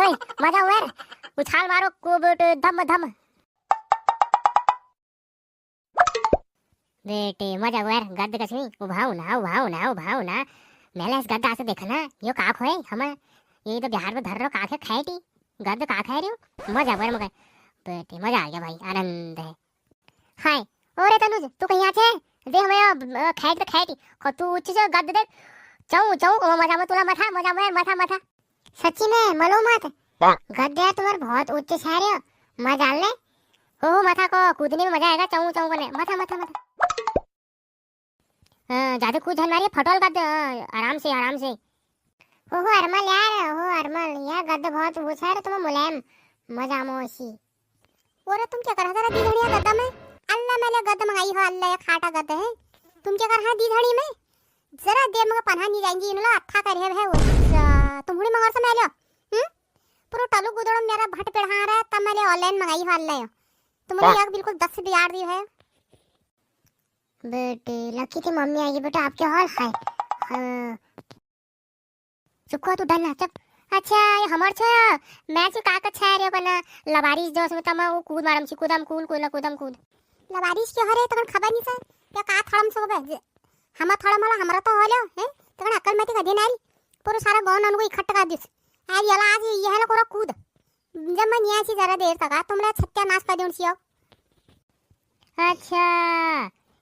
भाई मजा हुआ यार, उछाल मारो खूब धम धम। बेटे मजा हुआ यार, गद्द कसमी उभाव ना मेला इस गद्द आसे देखना यो काक होए हम ये तो बिहार में धर रो काक है खाएटी गद्द काक है रे मजा हुआ मगर बेटे मजा आ गया भाई आनंद है। हाय ओरे तनुज तू कहीं आछे दे हमें खाएट तो खाएटी को तू उच्च जो गद्द देख चाऊ चाऊ मजा में तुला मथा मजा में मथा मथा सच्ची में मलो मत गद्द यार तुम्हारे बहुत उच्च शहर है मजा ले हो मथा को कूदने में मजा आएगा चाऊ चाऊ करने मथा मथा मथा ज्यादा कूद मारिए फटोल गद्द आराम से हो अरमल यार गद्द बहुत ऊंचा है तुम्हें मुलायम मजा मोशी। और तुम क्या कर रहा था दीधड़िया गद्दा में अल्लाह मैंने गद्द मंगाई हो अल्लाह ये खाटा गद्द है तुम क्या कर रहा दीधड़ी में जरा देर मगर पन्हा नहीं जाएंगी इनला अच्छा कर है तुम हुड़ी मगर से मैं लियो पूरा टलू गुदड़ो मेरा भट पेढ़ा रहा तब मैंने ऑनलाइन मंगाई हो अल्लाह तुम्हारी यार बिल्कुल 10 से बिगाड़ दी है बेटे। लकी थी मम्मी आएगी बेटा आपके हॉल है चुप को तू डरना चुप। अच्छा ये हमर छ मैच का अच्छा रे बना लबारिश जो उसमें तमा वो कूद मारम छी कूदम कूद लबारिश के हरे तकन खबर नहीं से क्या का थड़म सो बे हम थड़म वाला हमरा तो होलो है तकन अकल में कदे नारी पूरा सारा गांव नन को इकट्ठा कर दिस आज यला आज ये हला कोरा कूद जब मैं न्यासी जरा देर तक तुमरा सत्यानाश कर देउन छियो। अच्छा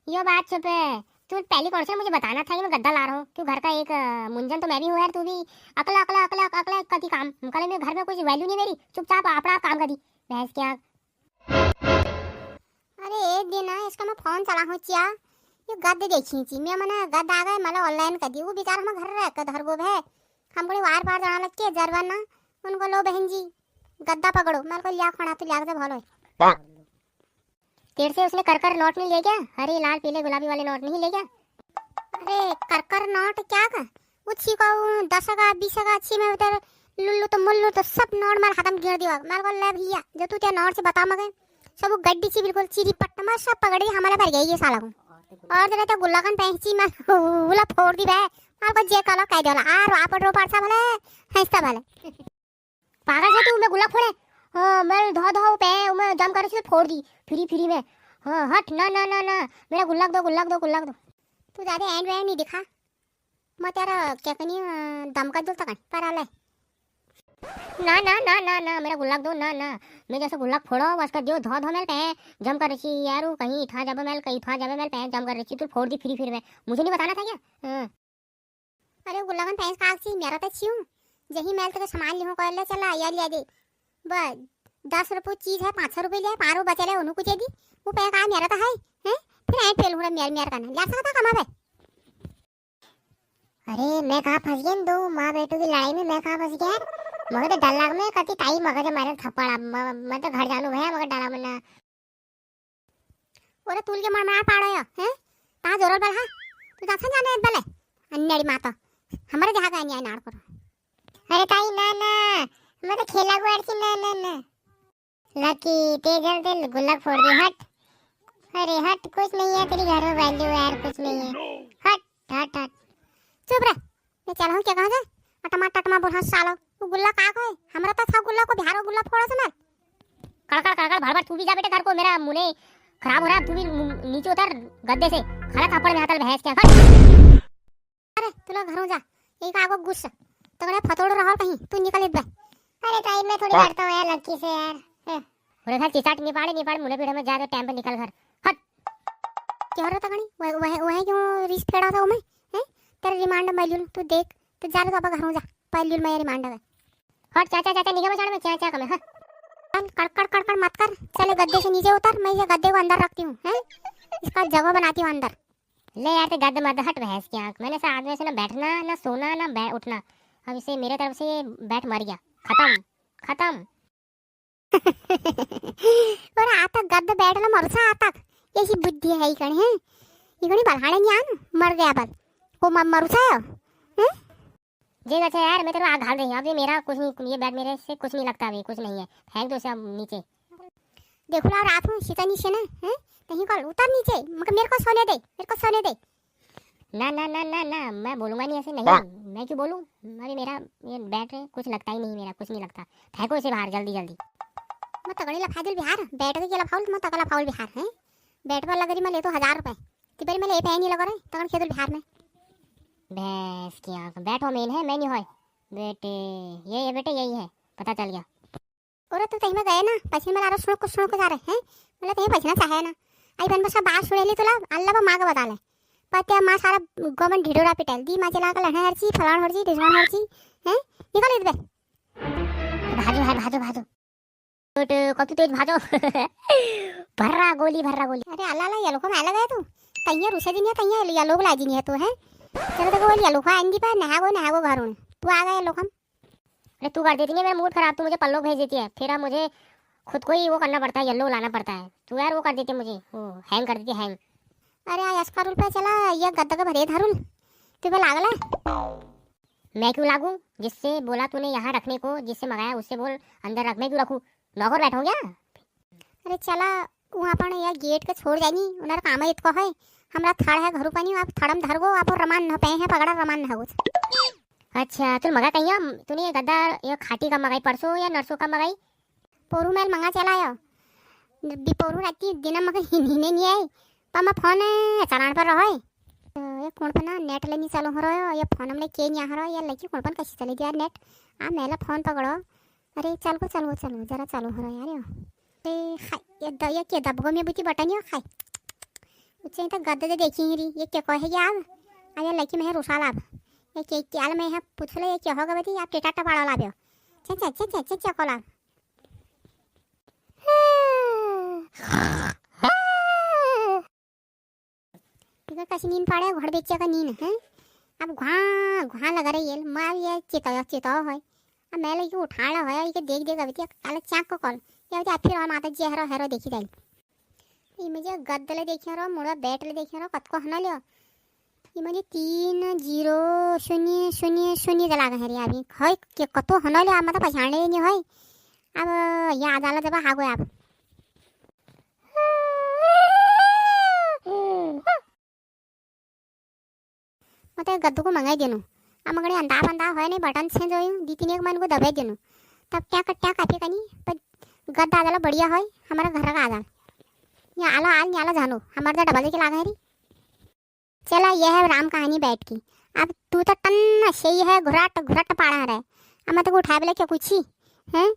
यो बात छुपे तू पहली कौन से मुझे बताना था कि मैं गद्दा ला रहा हूँ क्यों घर का एक मुंजन तो मैं भी हूँ यार तू भी अकला कति काम कल में घर में कुछ वैल्यू नहीं मेरी चुपचाप अपना काम कर दी भैंस क्या। अरे एक दिन ना इसका मैं फोन चला हूँ चिया ये गद्द देखी थी मैं मना गद्द आ गए मला ऑनलाइन कर दी वो बेचारा हम घर रह कर धर गो है हम बड़े वार पार जाना लग के जरवाना उनको लो बहन जी गद्दा पकड़ो मैं को लिया खड़ा तो लिया से भलो तेरे से उसने कर नोट नहीं ले गया हरे लाल पीले गुलाबी वाले नोट नहीं ले गया। अरे कर नोट क्या का उसी को 10 का 20 का अच्छी में उधर लुल्लू तो मुल्लू तो सब नोट मार खत्म गिर दिया मार को ले भैया जो तू ते नोट से बता मगे सब गड्डी सी बिल्कुल चीरी पट्टा मार सब पकड़ी हमारे भर गई ये साला को और जरा तो गुल्लाकन पहची में उला फोड़ दी बे मार को जे काला कह देला आर आप रो पारसा भले हंसता भले पागल है तू मैं गुल्ला फोड़े हां मैं धो पे मैं जम कर से फोड़ दी फ्री में हां हट ना मेरा गुल्लाक दो तू ज्यादा एंड नहीं दिखा मैं तेरा क्या कनी दम का दूर तक पर आले ना मेरा गुल्लाक दो ना मैं जैसे गुल्लाक फोड़ो बस कर दियो धो मेल पे जम कर रही यार कहीं था जब मेल पे जम कर रही तू फोड़ दी फ्री में मुझे नहीं बताना था क्या। अरे गुल्लाकन पैंस काग सी मेरा तो छियो जही मेल तो सामान लिहो कर ले चला यार ले दे बस 10 रुपये चीज है 500 रुपये ले 5 रुपये बचे उनको कुछ दी वो पे का मेरा तो है फिर ऐड फेल हुआ मेर करना ला सकता कमा बे। अरे मैं कहां फंस गया दो मां बेटू की लड़ाई में मैं कहां फंस गया मगर तो डर लग में कति टाइम मगर मारे थप्पड़ मैं तो घर जानू भैया मगर डरा मना ओरे तुल के मर पाड़ो है ता जोरल बल हां तू जाथन जाने बले अन्याड़ी माता हमारे जहां का अन्याय नाड़ करो। अरे ताई ना मैं तो खेला गुआड़ की ना लकी तेजल दिल गुल्लक फोड़ दी हट। अरे हट कुछ नहीं है तेरी घर में वैल्यू यार कुछ नहीं है हट चुप रह मैं चल हूं क्या कहां से टमा बोल सालो तू गुल्ला का है हमरा तो था गुल्ला को बिहारो गुल्ला फोड़ा से मैं कड़कड़ भर तू भी जा बेटे घर को मेरा मुंह खराब हो रहा तू भी नीचे उतर गद्दे से खाना थप्पड़ में हाथ भैंस क्या हट। अरे तू लोग घरों जा एक आगो गुस्सा तो मैं फतोड़ रहा कहीं तू निकल इधर। अरे ताई मैं थोड़ी डरता हूं यार लक्की से यार पूरे घर चिसाट नहीं पाड़े मुंह पेड़ में जा टाइम पे निकल घर हट क्या हो रहा था गणी वह क्यों रिस फेड़ा था मैं हैं तेरे रिमांड मैल्यूल तू देख तो जा तो अब घर जा पैल्यूल मैं रिमांड है हट चाचा निगम में चढ़ में चाचा का मैं हट कड़कड़ मत कर चले गद्दे से नीचे उतर मैं ये गद्दे को अंदर रखती हूं हैं इसका जगह बनाती हूं अंदर ले यार ते गद्दे मत हट भैंस की आंख मैंने से आदमी से ना बैठना ना सोना ना उठना अब इसे मेरे तरफ से बैठ मर गया खत्म और आता गद्द बैठला मरसा आता ऐसी बुद्धि है इकण है इकणी बलहाड़े नहीं आन मर गया बल को मरुसा है जी अच्छा यार मैं तेरे को घाल रही हूं अब ये मेरा कुछ नहीं ये बेड मेरे से कुछ नहीं लगता अभी कुछ नहीं है फेंक दो सब नीचे देखो ना रात में सीता नीचे ना है कहीं कल उतर नीचे मगर मेरे को सोने दे ना ना ना ना ना, मैं बोलूंगा नहीं ऐसे, नहीं मैं क्यों बोलूं। अभी मेरा ये बैट है, कुछ लगता ही नहीं, मेरा कुछ नहीं लगता। फेंको इसे बाहर जल्दी जल्दी। मैं तगड़ी लफा दिल बिहार बैट के लफाउल, मैं तगड़ा फाउल बिहार है। बैट पर लग रही मैं ले तो 1000 रुपए तिबरी में ले पे नहीं लगा रहे तगड़ खेल बिहार में। भैंस की आंख बैट हो मेन है, मैं नहीं होय बेटे, ये बेटे यही है, पता चल गया। और तो तही में गए ना पछिन में लारो सुनो को जा रहे हैं, मतलब तही पछना चाहे ना आई बन बस बात सुनेली तुला अल्लाह बा मां का बता ले पत्या मां सारा गमन ढिडोरा पिटल दी मां चला के लहना हरची फलाण हरची डिजवान हरची हैं, निकल इधर भाजो है भाजो तो कतु तेज भाजो भर्रा गोली। अरे अल्लाह ये लोग में लगा है तू तैया रुसे दिन तैया ये लोग ला दिन है तू है। चलो तो बोल ये लोग आंदी पर नहागो घर तू आ गए लोग हम। अरे तू कर देती है, मेरा मूड खराब, तू मुझे पल्लो भेज देती है, फिर मुझे खुद को ही वो करना पड़ता है, येलो लाना पड़ता है। तू यार वो कर देती है मुझे, वो हैंग कर देती है हैंग। अरे अस्कार रुपये चला ये गद्दा का भरे धरुल तुम्हें लागला। मैं क्यों लागू, जिससे बोला तूने यहाँ रखने को, जिससे मंगाया उससे बोल अंदर रख, मैं क्यों रखूँ, नौकर बैठो क्या। अरे चला वहाँ पर यह गेट के छोड़ जानी उनर काम है इतको है, हमरा थड़ है घरू पानी आप थड़म धरगो आप रमान न पे है पगड़ा रमान न हो। अच्छा तुम मगा कहीं तूने ये गद्दा ये खाटी का मंगाई परसों या नरसों का मंगाई। पोरू मेल मंगा चलायो पोरू राती दिन मगा हिने नहीं आई पर मैं फोन चलान पर रहो ये कौन पना नेट ले नहीं चालू हो रहा है, ये फोन हमने के नहीं आ रहा है, ये लड़की कौन पन कैसे चली यार नेट आ मेला फोन पकड़ो। अरे चलो जरा चालू हो रहा है यार ये दया के दबगो में बुती बटन यो खाई उच्चे तो गद्दे देखी री ये क्या कहे यार आ ये लड़की में रुसा लाभ ये के क्या में है पूछ ले ये क्या होगा बेटी आप टेटा पाड़ा लाभ्यो चा कोला कशी नींद पाड़े घर बेचे का नींद है। अब घुआ लगा रही है माँ ये चिताओ है अब मैं लगी उठाड़ा है ये देख अभी काले चाक को कॉल ये फिर और माता जी हेरो देखी जाए ये मुझे गद्दले देखे रहो मुड़ा बैटले देखे रहो कत को हना लियो ये मुझे 3000 दला है रे अभी है के कतो हना लियो मतलब पहचाने नहीं है। अब याद आला जब हागो आप मतलब गद्दू को मंगाई देनु मगड़े अंदा है नहीं बटन से जो दी तीन एक मन को दबाई देनु तब क्या काफी कनी पर गद्दा आदाला बढ़िया है हमारा घर का आदाल यहाँ आला जानो हमारे तो डबल के लागा है री। चला यह है राम कहानी बैठ की। अब तू तो टन सही है घुराट पाड़ा रहा है अब मैं तो उठा बोले क्या कुछ ही है।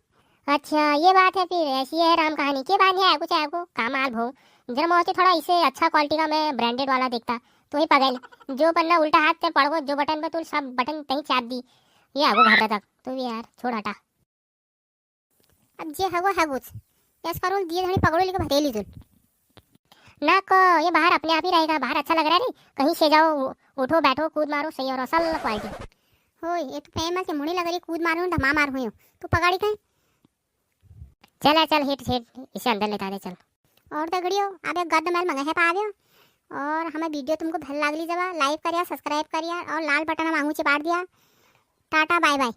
अच्छा ये बात है, फिर ऐसी है राम कहानी के बात है कुछ आपको काम आल भो जरा मोती थोड़ा इसे अच्छा क्वालिटी का मैं ब्रांडेड वाला देखता तो ही पगल जो पन्ना उल्टा हाथ से पड़ो जो बटन पे तू सब बटन तही चाप दी ये आगो घाटा तक तो भी यार छोड़ हटा। अब जे है कुछ यस करो दिए धड़ी पकड़ो लेके भरेली तुम ना को ये बाहर अपने आप ही रहेगा, बाहर अच्छा लग रहा है कहीं से जाओ उठो बैठो कूद मारो सही और असल क्वालिटी हो। ये तो फेमस है मुड़ी लग रही कूद मारो धमा मार हुई तू पकड़ी कहीं चल हिट इसे अंदर लेता दे चल। और दगड़ियो अब गद्द मैल मंगा है पाव्यो और हमें वीडियो तुमको भल लागली जब लाइक करिया सब्सक्राइब करिया और लाल बटन मांगू चिपाड़ दिया। Tata bye bye.